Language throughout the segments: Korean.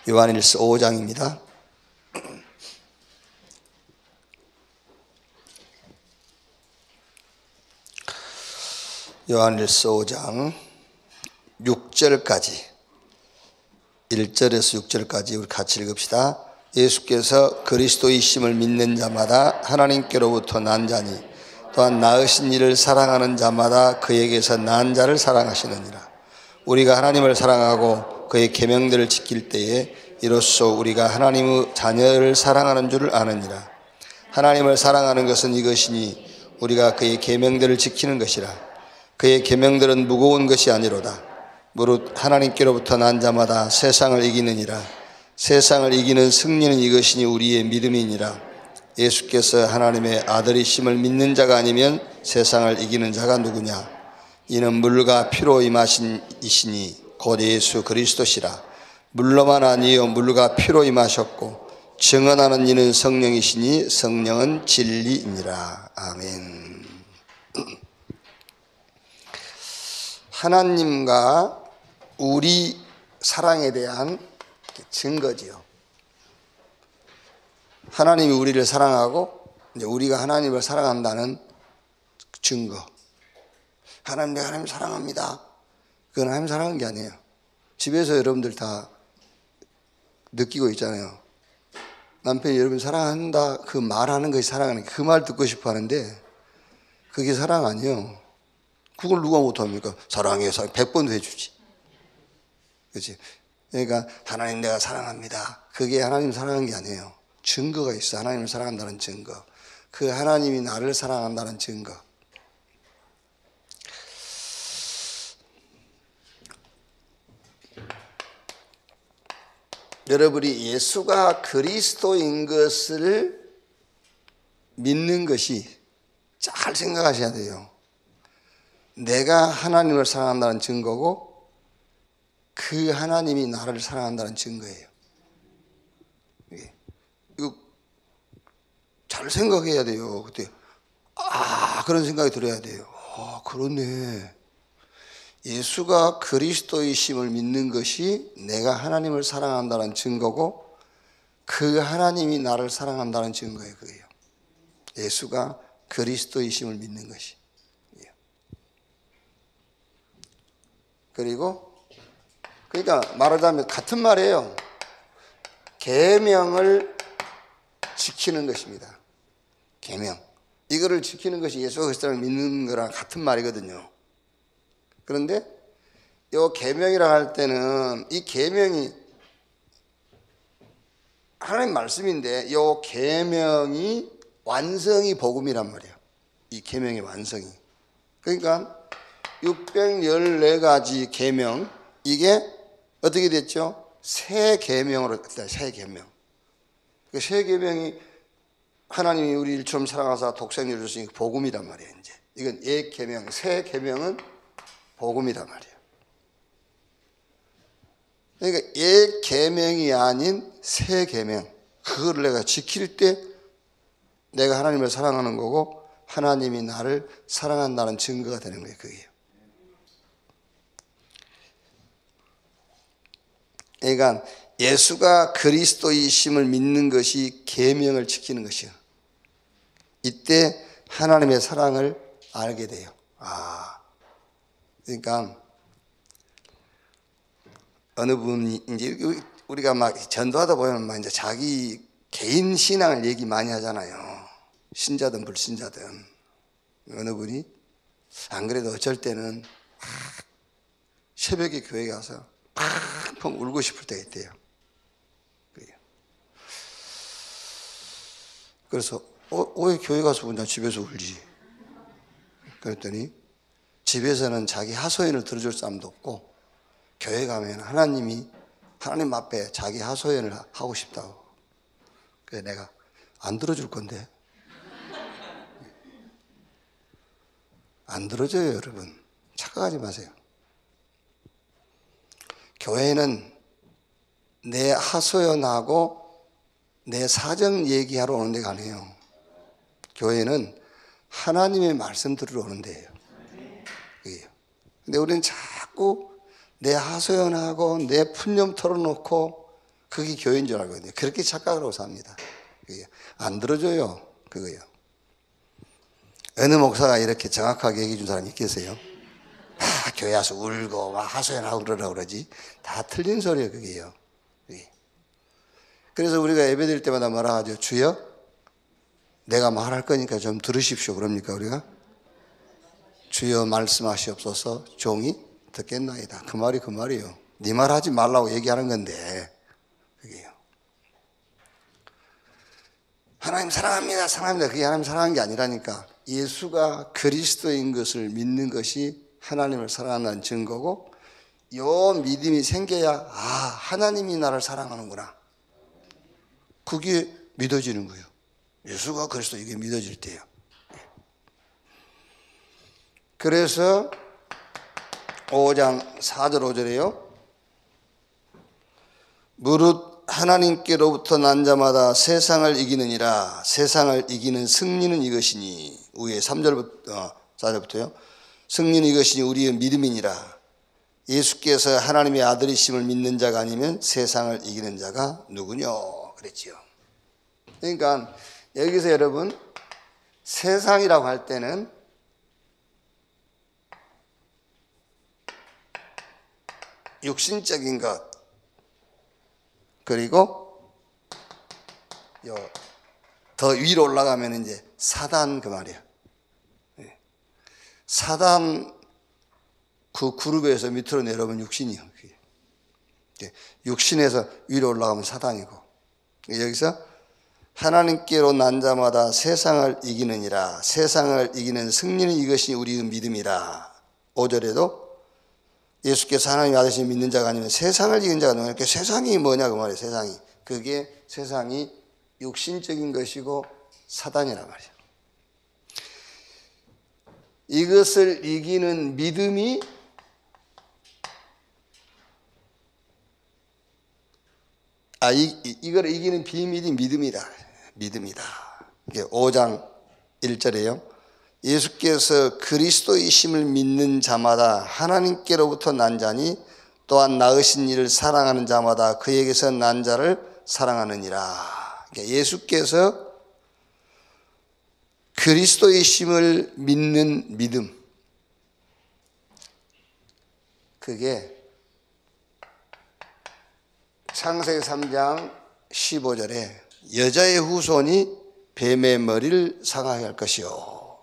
요한일서 5장입니다. 요한일서 5장 6절까지 1절에서 6절까지 우리 같이 읽읍시다. 예수께서 그리스도이심을 믿는 자마다 하나님께로부터 난 자니 또한 낳으신 이를 사랑하는 자마다 그에게서 난 자를 사랑하시느니라. 우리가 하나님을 사랑하고 그의 계명들을 지킬 때에 이로써 우리가 하나님의 자녀를 사랑하는 줄을 아느니라. 하나님을 사랑하는 것은 이것이니 우리가 그의 계명들을 지키는 것이라. 그의 계명들은 무거운 것이 아니로다. 무릇 하나님께로부터 난 자마다 세상을 이기느니라. 세상을 이기는 승리는 이것이니 우리의 믿음이니라. 예수께서 하나님의 아들이심을 믿는 자가 아니면 세상을 이기는 자가 누구냐? 이는 물과 피로 임하신 이시니 곧 예수 그리스도시라. 물로만 아니요 물과 피로 임하셨고 증언하는 이는 성령이시니 성령은 진리이니라. 아멘. 하나님과 우리 사랑에 대한 증거지요. 하나님이 우리를 사랑하고 이제 우리가 하나님을 사랑한다는 증거. 하나님, 내가 하나님 사랑합니다. 그건 하나님 사랑한 게 아니에요. 집에서 여러분들 다 느끼고 있잖아요. 남편이 여러분 사랑한다 그 말하는 것이 사랑하는 게, 그 말 듣고 싶어 하는데 그게 사랑 아니에요. 그걸 누가 못합니까? 사랑해, 사랑 100번도 해주지. 그렇지? 그러니까 하나님 내가 사랑합니다. 그게 하나님 사랑한 게 아니에요. 증거가 있어. 하나님을 사랑한다는 증거. 그 하나님이 나를 사랑한다는 증거. 여러분이 예수가 그리스도인 것을 믿는 것이 잘 생각하셔야 돼요. 내가 하나님을 사랑한다는 증거고 그 하나님이 나를 사랑한다는 증거예요. 이거 잘 생각해야 돼요. 그때 그런 생각이 들어야 돼요. 그렇네. 예수가 그리스도이심을 믿는 것이 내가 하나님을 사랑한다는 증거고 그 하나님이 나를 사랑한다는 증거예요. 그게요. 예수가 그리스도이심을 믿는 것이. 그리고 그러니까 말하자면 같은 말이에요. 계명을 지키는 것입니다. 계명. 이거를 지키는 것이 예수가 그리스도를 믿는 거랑 같은 말이거든요. 그런데 이 계명이라 할 때는 이 계명이 하나님 말씀인데 이 계명이 완성이 복음이란 말이에요. 이 계명의 완성이. 그러니까 614가지 계명, 이게 어떻게 됐죠? 새 계명으로 됐다. 새 계명. 그 새 계명이 하나님이 우리 일처럼 사랑하사 독생자를 주시니 복음이란 말이에요. 이제 이건 옛 계명, 새 계명은 복음이란 말이에요. 그러니까 옛 계명이 아닌 새 계명, 그거를 내가 지킬 때 내가 하나님을 사랑하는 거고 하나님이 나를 사랑한다는 증거가 되는 거예요. 그게요. 그러니까 예수가 그리스도이심을 믿는 것이 계명을 지키는 것이요. 이때 하나님의 사랑을 알게 돼요. 그러니까 어느 분이 이제 우리가 막 전도하다 보면 막 이제 자기 개인 신앙을 얘기 많이 하잖아요. 신자든 불신자든. 어느 분이 안 그래도 어쩔 때는 새벽에 교회 가서 펑펑 울고 싶을 때가 있대요. 그래서 왜 교회 가서 울냐? 집에서 울지. 그랬더니 집에서는 자기 하소연을 들어줄 사람도 없고 교회 가면 하나님 앞에 자기 하소연을 하고 싶다고. 그래서 내가 안 들어줄 건데. 안 들어줘요, 여러분. 착각하지 마세요. 교회는 내 하소연하고 내 사정 얘기하러 오는 데가 아니에요. 교회는 하나님의 말씀 들으러 오는 데예요. 근데 우리는 자꾸 내 하소연하고 내 푼념 털어놓고 그게 교회인 줄 알고 있는데 그렇게 착각을 하고 삽니다. 그게 안 들어줘요. 그거요. 어느 목사가 이렇게 정확하게 얘기해 준 사람이 있겠어요? 교회 와서 울고 막 하소연하고 그러라고 그러지. 다 틀린 소리예요, 그게요. 그게. 그래서 우리가 예배 드릴 때마다 뭐라 하죠? 주여, 내가 말할 거니까 좀 들으십시오. 그럽니까, 우리가? 주여 말씀하시옵소서, 종이 듣겠나이다. 그 말이 그 말이에요. 네 말 하지 말라고 얘기하는 건데, 그게요. 하나님 사랑합니다, 사랑합니다. 그게 하나님 사랑하는 게 아니라니까. 예수가 그리스도인 것을 믿는 것이 하나님을 사랑한다는 증거고, 요 믿음이 생겨야 하나님이 나를 사랑하는구나, 그게 믿어지는 거예요. 예수가 그리스도, 이게 믿어질 때예요. 그래서 5장 4절 5절에요. 무릇 하나님께로부터 난 자마다 세상을 이기느니라. 세상을 이기는 승리는 이것이니, 위에 3절부터 4절부터요. 승리는 이것이니 우리의 믿음이니라. 예수께서 하나님의 아들이심을 믿는 자가 아니면 세상을 이기는 자가 누구뇨? 그랬지요. 그러니까 여기서 여러분, 세상이라고 할 때는 육신적인 것, 그리고 더 위로 올라가면 이제 사단, 그 말이야. 사단 그 그룹에서 밑으로 내려오면 육신이요. 육신에서 위로 올라가면 사단이고, 여기서 하나님께로 난 자마다 세상을 이기느니라. 세상을 이기는 승리는 이것이 우리의 믿음이라. 5절에도 예수께서 하나님의 아들이심을 믿는 자가 아니면 세상을 이긴 자가 누구냐. 세상이 뭐냐 그 말이에요. 세상이, 그게 세상이 육신적인 것이고 사단이란 말이에요. 이것을 이기는 믿음이 이걸 이기는 비밀이 믿음이다. 믿음이다. 이게 5장 1절에요. 예수께서 그리스도이심을 믿는 자마다 하나님께로부터 난 자니 또한 낳으신 이를 사랑하는 자마다 그에게서 난 자를 사랑하느니라. 그러니까 예수께서 그리스도이심을 믿는 믿음, 그게 창세기 3장 15절에 여자의 후손이 뱀의 머리를 상하게 할 것이요.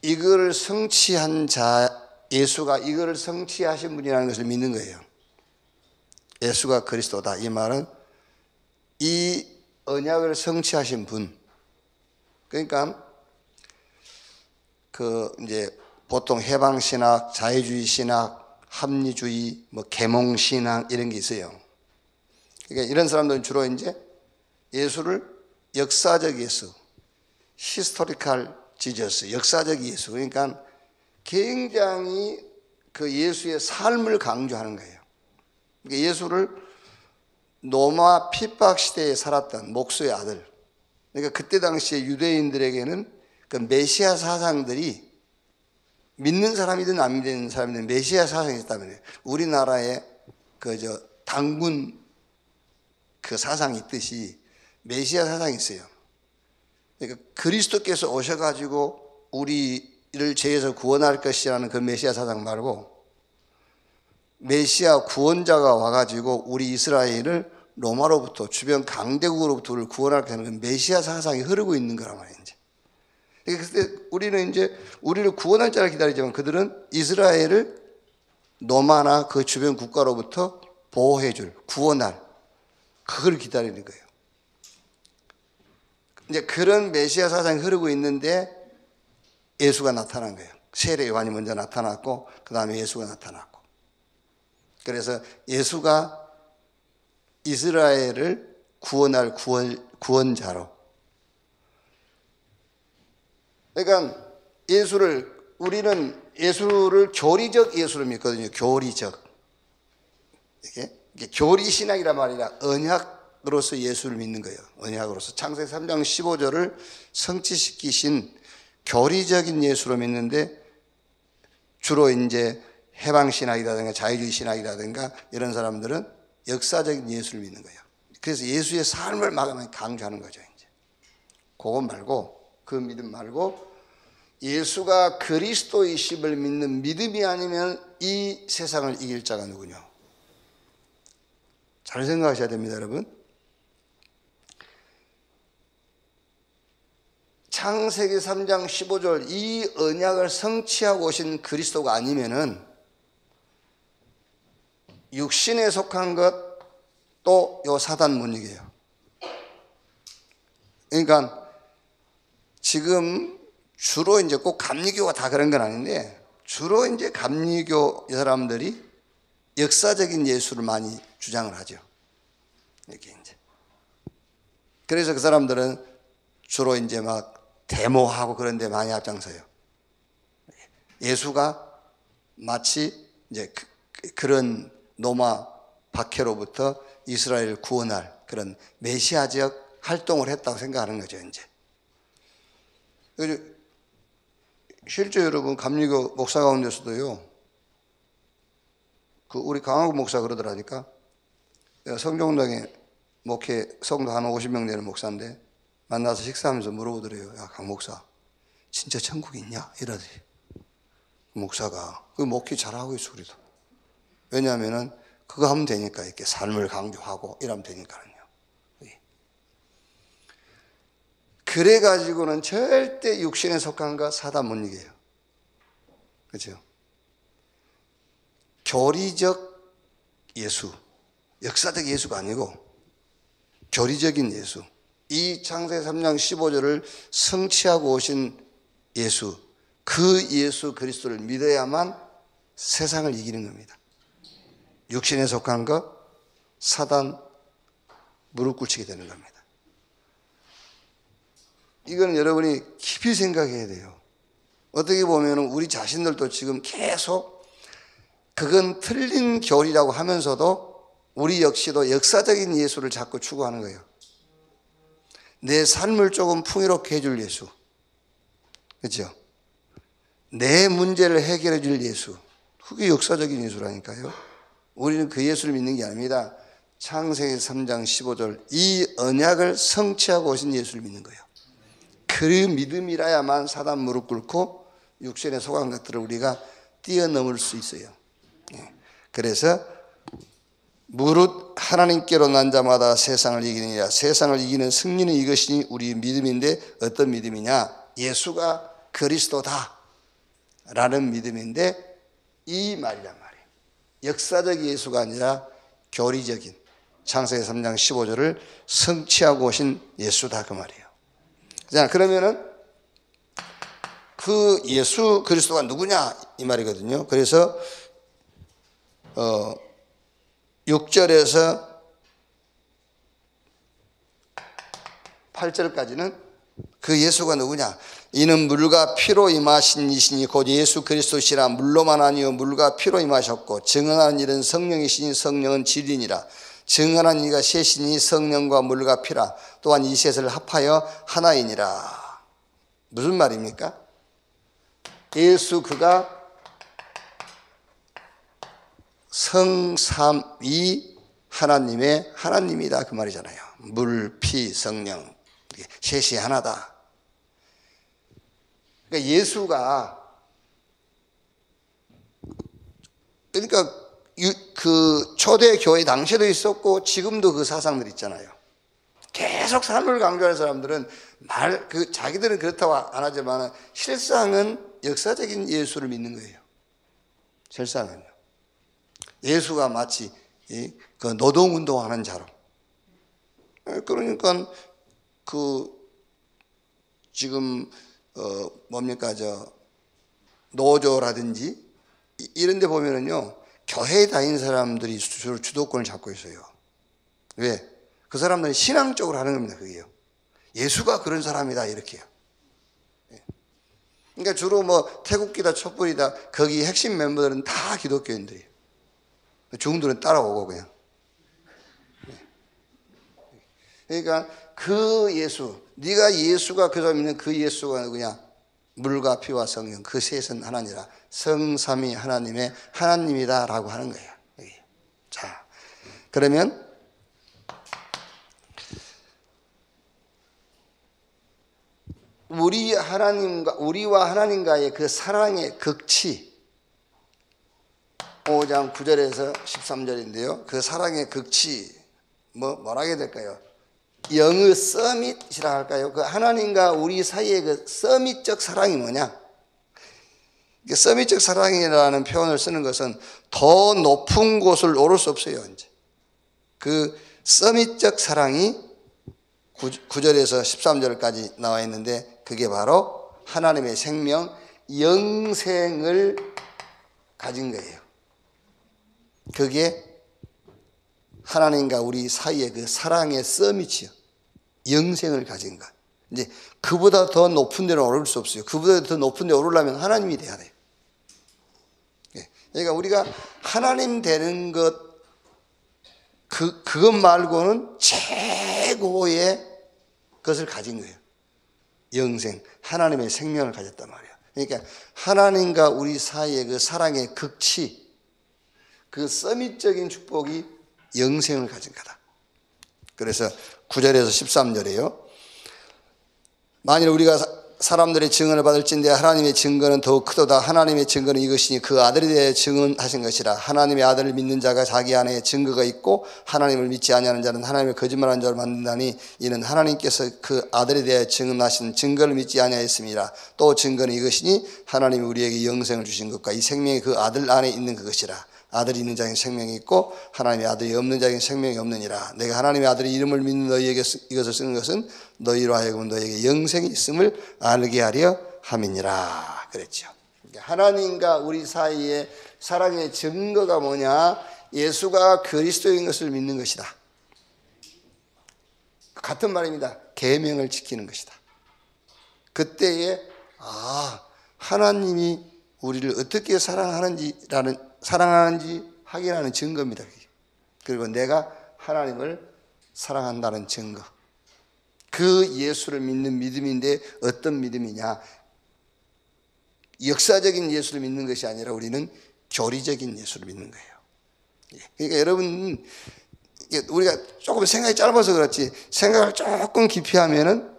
이거를 성취한 자, 예수가 이거를 성취하신 분이라는 것을 믿는 거예요. 예수가 그리스도다. 이 말은 이 언약을 성취하신 분. 그러니까 이제 보통 해방신학, 자유주의 신학, 합리주의, 계몽신학 이런 게 있어요. 그러니까 이런 사람들은 주로 이제 예수를 역사적 예수, 히스토리컬 지저스, 역사적 예수. 그러니까 굉장히 그 예수의 삶을 강조하는 거예요. 그러니까 예수를 로마 핍박 시대에 살았던 목수의 아들. 그러니까 그때 당시에 유대인들에게는 그 메시아 사상들이, 믿는 사람이든 안 믿는 사람이든 메시아 사상이 있다면, 우리나라에 당군 그 사상이 있듯이 메시아 사상이 있어요. 그러니까 그리스도께서 오셔가지고 우리를 죄에서 구원할 것이라는 그 메시아 사상 말고, 메시아 구원자가 와가지고 우리 이스라엘을 로마로부터, 주변 강대국으로부터 우리를 구원할 그 메시아 사상이 흐르고 있는 거란 말이에요. 그때 우리는 이제 우리를 구원할 자를 기다리지만, 그들은 이스라엘을 로마나 그 주변 국가로부터 보호해줄, 구원할, 그걸 기다리는 거예요. 이제 그런 메시아 사상이 흐르고 있는데 예수가 나타난 거예요. 세례 요한이 먼저 나타났고, 그 다음에 예수가 나타났고. 그래서 예수가 이스라엘을 구원할 구원자로. 그러니까 우리는 예수를 교리적 예수로 믿거든요. 교리적. 이게 교리신학이란 말이라 언약으로서 예수를 믿는 거예요. 언약으로서. 창세기 3장 15절을 성취시키신 교리적인 예수로 믿는데, 주로 이제 해방신학이라든가 자유주의 신학이라든가 이런 사람들은 역사적인 예수를 믿는 거예요. 그래서 예수의 삶을 막 강조하는 거죠. 이제 그거 말고, 그 믿음 말고 예수가 그리스도이심을 믿는 믿음이 아니면 이 세상을 이길 자가 누구냐? 잘 생각하셔야 됩니다, 여러분. 창세기 3장 15절 이 언약을 성취하고 오신 그리스도가 아니면은 육신에 속한 것 또 요 사단 문익이에요. 그러니까 지금 주로 이제 꼭 감리교가 다 그런 건 아닌데 주로 이제 감리교 사람들이 역사적인 예수를 많이 주장을 하죠. 이렇게 이제. 그래서 그 사람들은 주로 이제 막 데모하고 그런 데 많이 앞장서요. 예수가 마치 이제 그런 로마 박해로부터 이스라엘을 구원할 그런 메시아적 활동을 했다고 생각하는 거죠, 이제. 실제 여러분, 감리교 목사 가운데서도요, 우리 강화국 목사 그러더라니까, 성종동에 목회 성도 한 50명 되는 목사인데, 만나서 식사하면서 물어보더래요. 야, 강 목사, 진짜 천국이 있냐? 이러더니. 목사가, 그 목회 잘하고 있어, 우리도. 왜냐하면은, 그거 하면 되니까, 이렇게 삶을 강조하고, 이러면 되니까요. 그래가지고는 절대 육신에 속한 거 사단 못 이겨요. 그렇죠? 교리적 예수, 역사적 예수가 아니고 교리적인 예수, 이 창세기 3장 15절을 성취하고 오신 예수, 그 예수 그리스도를 믿어야만 세상을 이기는 겁니다. 육신에 속한 거 사단 무릎 꿇히게 되는 겁니다. 이건 여러분이 깊이 생각해야 돼요. 어떻게 보면 우리 자신들도 지금 계속 그건 틀린 교리라고 하면서도 우리 역시도 역사적인 예수를 자꾸 추구하는 거예요. 내 삶을 조금 풍요롭게 해줄 예수. 그렇죠? 내 문제를 해결해 줄 예수. 그게 역사적인 예수라니까요. 우리는 그 예수를 믿는 게 아닙니다. 창세기 3장 15절 이 언약을 성취하고 오신 예수를 믿는 거예요. 그 믿음이라야만 사단 무릎 꿇고 육신에 속한 것들을 우리가 뛰어넘을 수 있어요. 그래서 무릇 하나님께로 난 자마다 세상을 이기느니라. 세상을 이기는 승리는 이것이 우리 믿음인데 어떤 믿음이냐? 예수가 그리스도다 라는 믿음인데 이 말이란 말이에요. 역사적 예수가 아니라 교리적인 창세기 3장 15절을 성취하고 오신 예수다 그 말이에요. 자, 그러면은 그 예수 그리스도가 누구냐 이 말이거든요. 그래서 6절에서 8절까지는 그 예수가 누구냐? 이는 물과 피로 임하신 이시니 곧 예수 그리스도시라. 물로만 아니요 물과 피로 임하셨고 증언하는 일은 성령이시니 성령은 진리니라. 증언한 이가 셋이니 성령과 물과 피라. 또한 이 셋을 합하여 하나이니라. 무슨 말입니까? 예수 그가 성삼위 하나님의 하나님이다 그 말이잖아요. 물, 피, 성령 셋이 하나다. 그러니까 예수가 그 초대교회 당시에도 있었고 지금도 그 사상들 있잖아요. 계속 삶을 강조하는 사람들은 자기들은 그렇다고 안 하지만 실상은 역사적인 예수를 믿는 거예요. 실상은요. 예수가 마치 그 노동운동하는 자로. 그러니까 지금 뭡니까 노조라든지 이런 데 보면은요. 교회에 다니는 사람들이 주로 주도권을 잡고 있어요. 왜? 그 사람들은 신앙적으로 하는 겁니다. 그게요. 예수가 그런 사람이다 이렇게요. 그러니까 주로 태국기다 촛불이다 거기 핵심 멤버들은 다 기독교인들이에요. 중들은 따라오고 그냥. 그러니까 그 예수, 네가 예수가 그 사람 믿는 그 예수가 누구냐? 물과 피와 성령 그 셋은 하나니라. 성삼위 하나님의 하나님이다라고 하는 거예요. 자, 그러면 우리와 하나님과의 그 사랑의 극치, 5장 9절에서 13절인데요. 그 사랑의 극치, 뭐라 해야 될까요? 영의 서밋이라 할까요? 그 하나님과 우리 사이의 그 서밋적 사랑이 뭐냐? 서밋적 사랑이라는 표현을 쓰는 것은 더 높은 곳을 오를 수 없어요. 이제 그 서밋적 사랑이 9절에서 13절까지 나와 있는데, 그게 바로 하나님의 생명, 영생을 가진 거예요. 그게 하나님과 우리 사이의 그 사랑의 서밋이요, 영생을 가진 것. 이제 그보다 더 높은 데는 오를 수 없어요. 그보다 더 높은 데 오르려면 하나님이 돼야 돼요. 그러니까 우리가 하나님 되는 것, 그것 말고는 최고의 것을 가진 거예요. 영생, 하나님의 생명을 가졌단 말이에요. 그러니까 하나님과 우리 사이의 그 사랑의 극치, 그 서밋적인 축복이 영생을 가진 거다. 그래서 9절에서 13절이에요. 만일 우리가 사람들의 증언을 받을진대 하나님의 증거는 더욱 크도다. 하나님의 증거는 이것이니 그 아들에 대해 증언하신 것이라. 하나님의 아들을 믿는 자가 자기 안에 증거가 있고 하나님을 믿지 아니하는 자는 하나님을 거짓말하는 자로 만든다니, 이는 하나님께서 그 아들에 대해 증언하신 증거를 믿지 아니하였습니다. 또 증거는 이것이니 하나님이 우리에게 영생을 주신 것과 이 생명이 그 아들 안에 있는 그것이라. 아들이 있는 자에게 생명이 있고 하나님의 아들이 없는 자에게 생명이 없느니라. 내가 하나님의 아들의 이름을 믿는 너희에게 이것을 쓰는 것은 너희로 하여금 너희에게 영생이 있음을 알게 하려 함이니라 그랬죠. 하나님과 우리 사이의 사랑의 증거가 뭐냐? 예수가 그리스도인 것을 믿는 것이다. 같은 말입니다. 계명을 지키는 것이다. 그때에 하나님이 우리를 어떻게 사랑하는지 확인하는 증거입니다. 그리고 내가 하나님을 사랑한다는 증거. 그 예수를 믿는 믿음인데 어떤 믿음이냐? 역사적인 예수를 믿는 것이 아니라 우리는 교리적인 예수를 믿는 거예요. 그러니까 여러분, 우리가 조금 생각이 짧아서 그렇지, 생각을 조금 깊이 하면은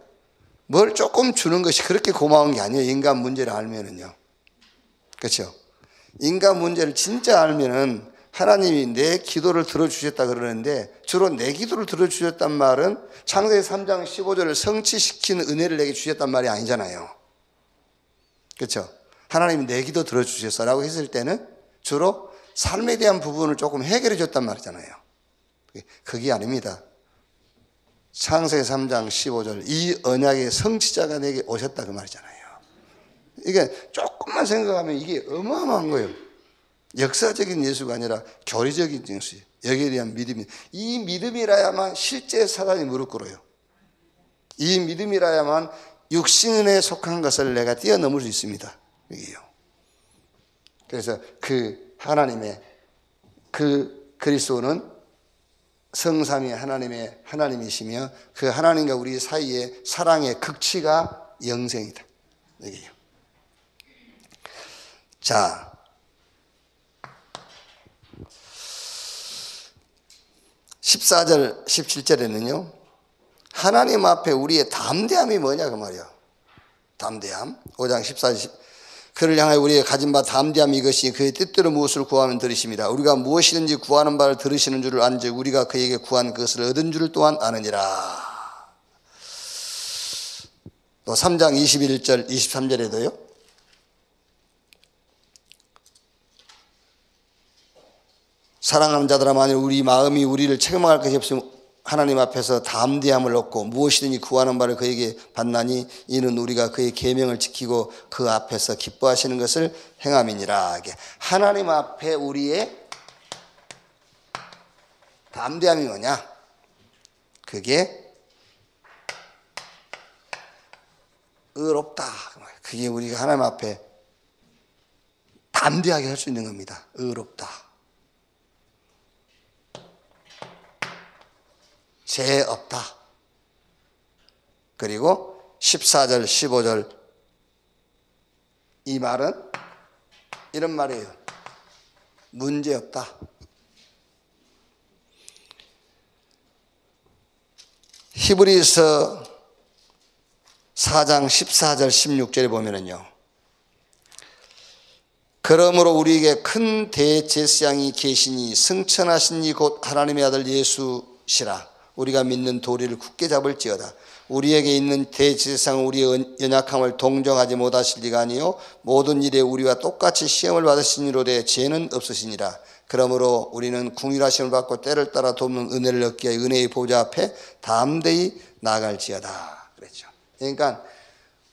뭘 조금 주는 것이 그렇게 고마운 게 아니에요. 인간 문제를 알면은요. 그렇죠? 인간 문제를 진짜 알면은 하나님이 내 기도를 들어주셨다 그러는데, 주로 내 기도를 들어주셨단 말은 창세기 3장 15절을 성취시키는 은혜를 내게 주셨단 말이 아니잖아요. 그렇죠? 하나님이 내 기도 들어주셨어라고 했을 때는 주로 삶에 대한 부분을 조금 해결해 줬단 말이잖아요. 그게 아닙니다. 창세기 3장 15절, 이 언약의 성취자가 내게 오셨다 그 말이잖아요. 이게 조금만 생각하면 이게 어마어마한 거예요. 역사적인 예수가 아니라 교리적인 예수예요. 여기에 대한 믿음이, 이 믿음이라야만 실제 사단이 무릎 꿇어요. 이 믿음이라야만 육신에 속한 것을 내가 뛰어넘을 수 있습니다. 여기요. 그래서 그 하나님의 그 그리스도는 성삼위 하나님의 하나님이시며, 그 하나님과 우리 사이의 사랑의 극치가 영생이다. 여기요. 자, (14절) (17절에는요) 하나님 앞에 우리의 담대함이 뭐냐 그 말이야. 담대함. 5장 14절, 그를 향하여 우리의 가진 바 담대함이 이것이 그의 뜻대로 무엇을 구하면 들으십니다. 우리가 무엇이든지 구하는 바를 들으시는 줄을 안즉 우리가 그에게 구한 것을 얻은 줄을 또한 아느니라. 또 3장 21절 23절에도요 사랑하는 자들아, 만일 우리 마음이 우리를 책망할 것이 없으면 하나님 앞에서 담대함을 얻고 무엇이든지 구하는 바를 그에게 받나니, 이는 우리가 그의 계명을 지키고 그 앞에서 기뻐하시는 것을 행함이니라. 하나님 앞에 우리의 담대함이 뭐냐? 그게 의롭다. 그게 우리가 하나님 앞에 담대하게 할 수 있는 겁니다. 의롭다. 죄 없다. 그리고 14절 15절 이 말은 이런 말이에요. 문제 없다. 히브리서 4장 14절 16절에 보면은요, 그러므로 우리에게 큰 대제사장이 계시니 승천하신 이 곧 하나님의 아들 예수시라. 우리가 믿는 도리를 굳게 잡을지어다. 우리에게 있는 대제사장은 우리의 연약함을 동정하지 못하실 리가 아니요 모든 일에 우리와 똑같이 시험을 받으시니로되 죄는 없으시니라. 그러므로 우리는 궁휼하심을 받고 때를 따라 돕는 은혜를 얻기 위하여 은혜의 보좌 앞에 담대히 나갈지어다 그랬죠. 그러니까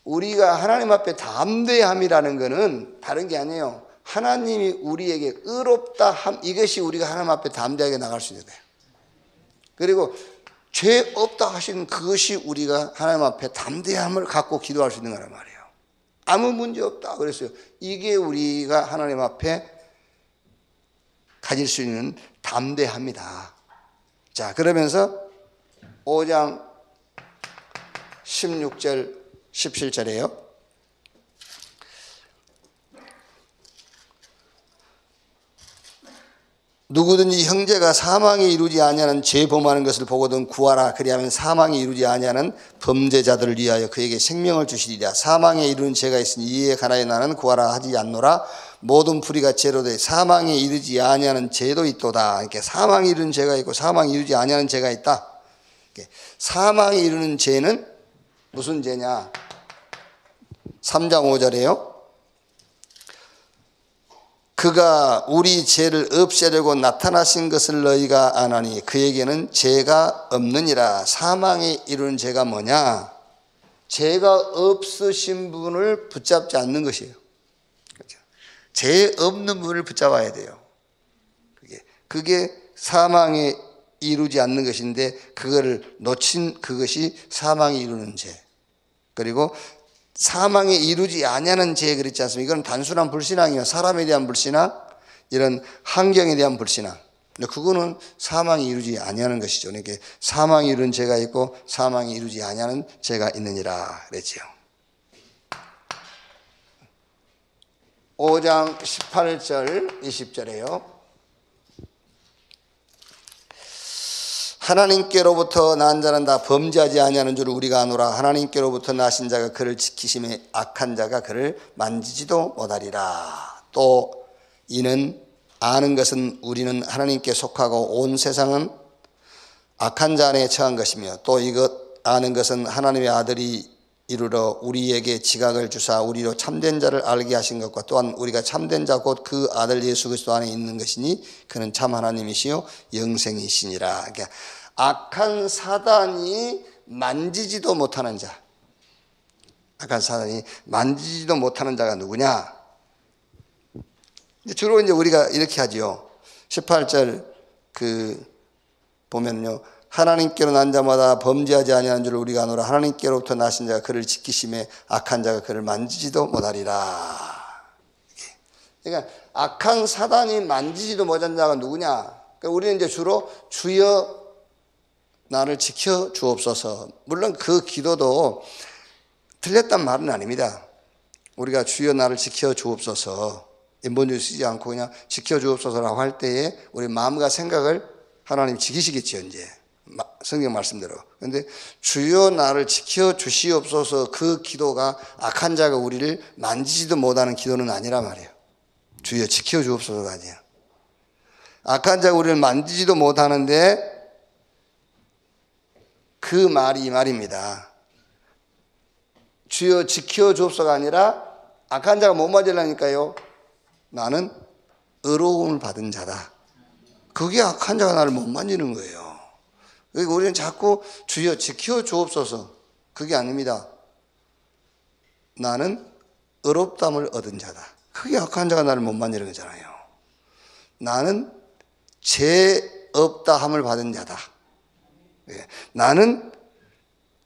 우리가 하나님 앞에 담대함이라는 것은 다른 게 아니에요. 하나님이 우리에게 의롭다 함, 이것이 우리가 하나님 앞에 담대하게 나갈 수 있는 거예요. 그리고 죄 없다 하시는 그것이 우리가 하나님 앞에 담대함을 갖고 기도할 수 있는 거란 말이에요. 아무 문제 없다 그랬어요. 이게 우리가 하나님 앞에 가질 수 있는 담대함이다. 자, 그러면서 5장 16절 17절이에요. 누구든지 형제가 사망에 이르지 아니하는 죄 범하는 것을 보거든 구하라. 그리하면 사망에 이르지 아니하는 범죄자들을 위하여 그에게 생명을 주시리라. 사망에 이르는 죄가 있으니 이에 관하여 나는 구하라 하지 않노라. 모든 불의가 죄로 돼 사망에 이르지 아니하는 죄도 있도다. 이렇게 사망에 이르는 죄가 있고 사망에 이르지 아니하는 죄가 있다. 사망에 이르는 죄는 무슨 죄냐? 3장 5절이에요. 그가 우리 죄를 없애려고 나타나신 것을 너희가 아나니 그에게는 죄가 없느니라. 사망에 이르는 죄가 뭐냐? 죄가 없으신 분을 붙잡지 않는 것이에요. 그렇죠? 죄 없는 분을 붙잡아야 돼요. 그게 사망에 이루지 않는 것인데 그거를 놓친 그것이 사망에 이루는 죄. 그리고 사망에 이루지 아니하는 죄 그렇지 않습니까? 이건 단순한 불신앙이에요. 사람에 대한 불신앙, 이런 환경에 대한 불신앙. 근데 그거는 사망에 이루지 아니하는 것이죠. 그러니까 사망에 이루는 죄가 있고 사망에 이루지 아니하는 죄가 있느니라 그랬지요. 5장 18절 20절에요. 하나님께로부터 난 자는 다 범죄하지 아니하는 줄 우리가 아노라. 하나님께로부터 나신 자가 그를 지키심에 악한 자가 그를 만지지도 못하리라. 또 이는 아는 것은 우리는 하나님께 속하고 온 세상은 악한 자 안에 처한 것이며 또 이것 아는 것은 하나님의 아들이 이르러 우리에게 지각을 주사 우리로 참된 자를 알게 하신 것과 또한 우리가 참된 자 곧 그 아들 예수 그리스도 안에 있는 것이니 그는 참 하나님이시요 영생이시니라. 그러니까 악한 사단이 만지지도 못하는 자, 악한 사단이 만지지도 못하는 자가 누구냐? 주로 이제 우리가 이렇게 하지요. 18절 보면요. 하나님께로 난 자마다 범죄하지 아니하는 줄 우리가 아노라. 하나님께로부터 나신 자가 그를 지키심에 악한 자가 그를 만지지도 못하리라. 그러니까 악한 사단이 만지지도 못한 자가 누구냐? 그러니까 우리는 이제 주로 주여 나를 지켜 주옵소서. 물론 그 기도도 틀렸단 말은 아닙니다. 우리가 주여 나를 지켜 주옵소서 인본주의 쓰지 않고 그냥 지켜 주옵소서라고 할 때에 우리 마음과 생각을 하나님 지키시겠죠 이제 성경 말씀대로. 그런데 주여 나를 지켜 주시옵소서 그 기도가 악한 자가 우리를 만지지도 못하는 기도는 아니란 말이에요. 주여 지켜 주옵소서가 아니에요. 악한 자가 우리를 만지지도 못하는데 그 말이 이 말입니다. 주여 지켜 주옵소서가 아니라 악한 자가 못 맞으려니까요. 나는 의로움을 받은 자다. 그게 악한 자가 나를 못 만지는 거예요. 그러니까 우리는 자꾸 주여 지켜 주옵소서 그게 아닙니다. 나는 의롭담을 얻은 자다. 그게 악한 자가 나를 못 만지는 거잖아요. 나는 죄 없다 함을 받은 자다. 나는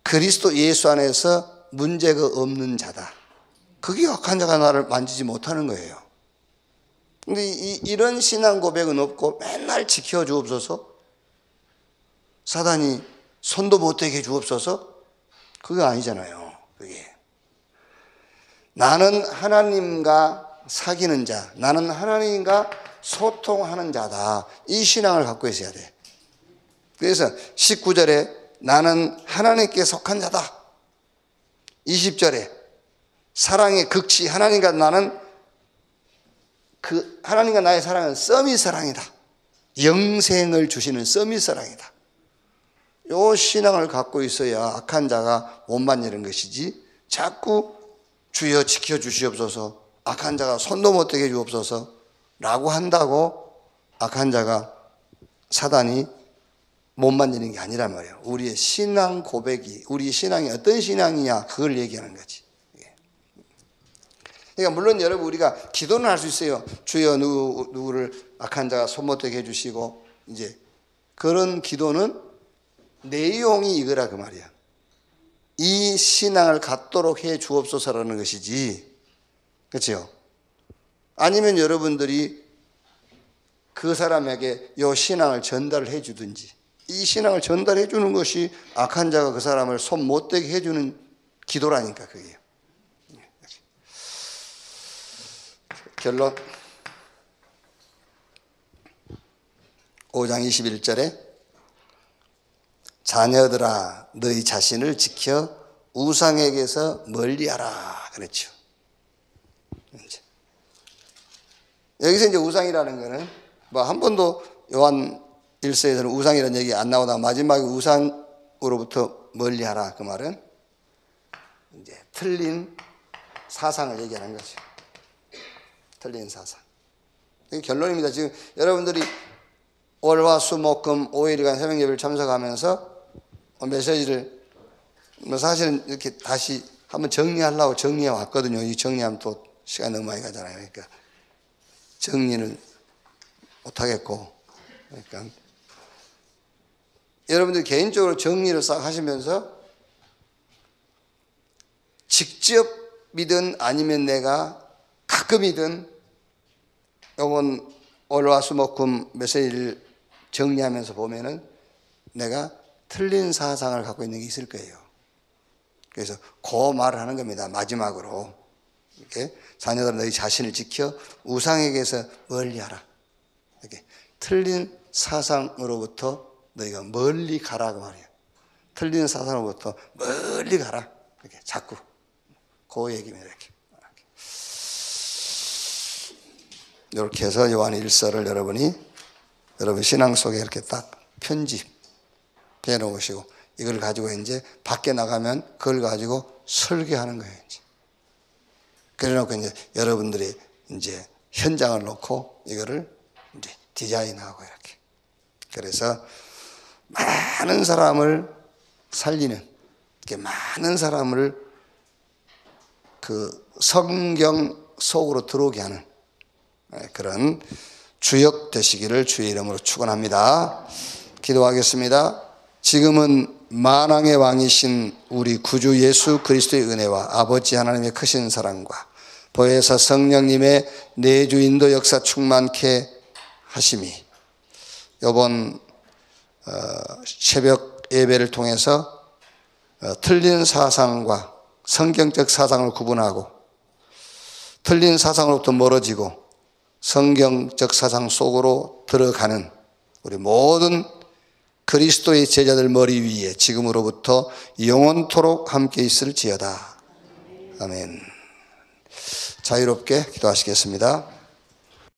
그리스도 예수 안에서 문제가 없는 자다. 그게 악한 자가 나를 만지지 못하는 거예요. 근데 이런 신앙 고백은 없고 맨날 지켜 주옵소서, 사단이 손도 못 대게 주옵소서, 그게 아니잖아요. 그게 나는 하나님과 사귀는 자, 나는 하나님과 소통하는 자다. 이 신앙을 갖고 있어야 돼. 그래서 19절에 나는 하나님께 속한 자다. 20절에 사랑의 극치, 하나님과 나는 하나님과 나의 사랑은 서밋 사랑이다. 영생을 주시는 서밋 사랑이다. 요 신앙을 갖고 있어야 악한 자가 못 만지는 것이지, 자꾸 주여 지켜주시옵소서, 악한 자가 손도 못 대게 주옵소서 라고 한다고 악한 자가, 사단이 못 만지는 게 아니란 말이에요. 우리의 신앙 고백이, 우리 신앙이 어떤 신앙이냐, 그걸 얘기하는 거지. 그러니까 물론 여러분, 우리가 기도는 할 수 있어요. 주여 누구를 악한 자가 손 못 대게 해주시고, 이제 그런 기도는 내용이 이거라 그 말이야. 이 신앙을 갖도록 해 주옵소서라는 것이지, 그렇죠? 아니면 여러분들이 그 사람에게 이 신앙을 전달을 해 주든지, 이 신앙을 전달해 주는 것이 악한 자가 그 사람을 손 못 대게 해 주는 기도라니까, 그게요. 결론, 5장 21절에 자녀들아 너희 자신을 지켜 우상에게서 멀리하라 그랬죠. 여기서 이제 우상이라는 거는 뭐 한 번도 요한 1서에서는 우상이라는 얘기 안 나오다가 마지막에 우상으로부터 멀리하라, 그 말은 이제 틀린 사상을 얘기하는 거죠. 틀린 사상. 이게 결론입니다. 지금 여러분들이 월화 수 목 금 5일간 새벽 예배를 참석하면서 메시지를 뭐 사실은 이렇게 다시 한번 정리하려고 정리해 왔거든요. 이 정리하면 또 시간이 너무 많이 가잖아요. 그러니까 정리는 못 하겠고, 그러니까 여러분들 개인적으로 정리를 싹 하시면서 직접이든 아니면 내가 가끔이든 이번 월화수목금 메시지를 정리하면서 보면은 내가 틀린 사상을 갖고 있는 게 있을 거예요. 그래서 그 말을 하는 겁니다. 마지막으로 이렇게 자녀들은 너희 자신을 지켜 우상에게서 멀리하라. 이렇게 틀린 사상으로부터 너희가 멀리 가라 그 말이에요. 틀린 사상으로부터 멀리 가라. 이렇게 자꾸 그 얘기입니다. 이렇게 해서 요한 1서를 여러분 신앙 속에 이렇게 딱 편집해 놓으시고, 이걸 가지고 이제 밖에 나가면 그걸 가지고 설교하는 거예요. 이제. 그래 놓고 이제 여러분들이 이제 현장을 놓고 이거를 이제 디자인하고 이렇게. 그래서 많은 사람을 살리는, 이렇게 많은 사람을 그 성경 속으로 들어오게 하는 그런 주역 되시기를 주의 이름으로 축원합니다. 기도하겠습니다. 지금은 만왕의 왕이신 우리 구주 예수 그리스도의 은혜와 아버지 하나님의 크신 사랑과 보혜사 성령님의 내주 인도 역사 충만케 하심이 이번 새벽 예배를 통해서 틀린 사상과 성경적 사상을 구분하고 틀린 사상으로부터 멀어지고 성경적 사상 속으로 들어가는 우리 모든 그리스도의 제자들 머리 위에 지금으로부터 영원토록 함께 있을지어다. 아멘. 자유롭게 기도하시겠습니다.